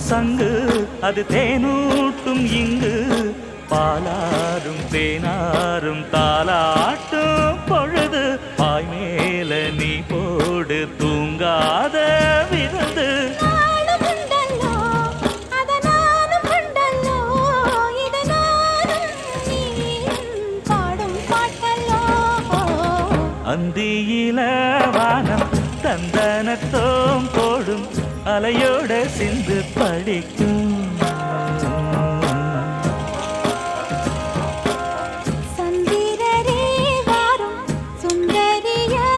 சங்கு அது தேனூட்டும் இங்கு பாலாரும் தேனாரும் தாலாட்டும் பொழுது பாய் மேல நீ போடு தூங்காத விருந்து அந்தியில வானம் தந்தனத்தோம் போடும் அலையோட சிந்து படிக்கும்